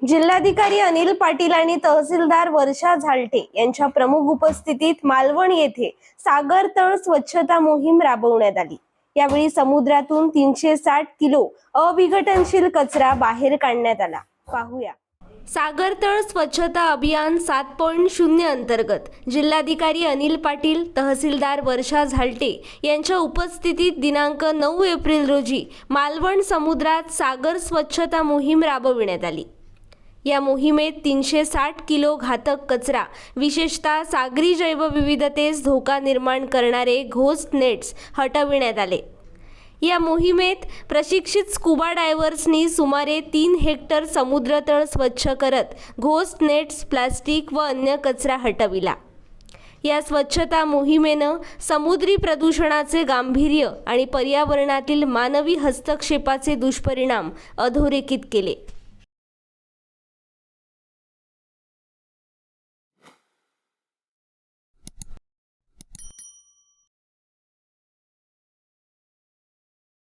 जिल्हाधिकारी अनिल पाटील आणि तहसीलदार वर्षा झालटे यांच्या प्रमुख उपस्थितीत मालवण येथे सागर तळ स्वच्छता मोहीम राबवण्यात आली। यावेळी समुद्रातून 360 किलो अविघटनशील कचरा बाहेर काढण्यात आला। पाहूया। सागर तळ स्वच्छता अभियान 7.0 अंतर्गत जिल्हाधिकारी अनिल पाटील, तहसीलदार वर्षा झालटे यांच्या उपस्थितीत दिनांक 9 एप्रिल रोजी मालवण समुद्रात सागर स्वच्छता मोहीम राबविण्यात आली। या मोहिमेत 360 किलो घातक कचरा, विशेषतः सागरी जैवविविधतेस धोका निर्माण करणारे घोस्ट नेट्स हटविण्यात आले। या मोहिमेत प्रशिक्षित स्कुबा डायव्हर्सनी सुमारे 3 हेक्टर समुद्रतळ स्वच्छ करत घोस्ट नेट्स, प्लास्टिक व अन्य कचरा हटविला। या स्वच्छता मोहिमेनं समुद्री प्रदूषणाचे गांभीर्य आणि पर्यावरणातील मानवी हस्तक्षेपाचे दुष्परिणाम अधोरेखित केले।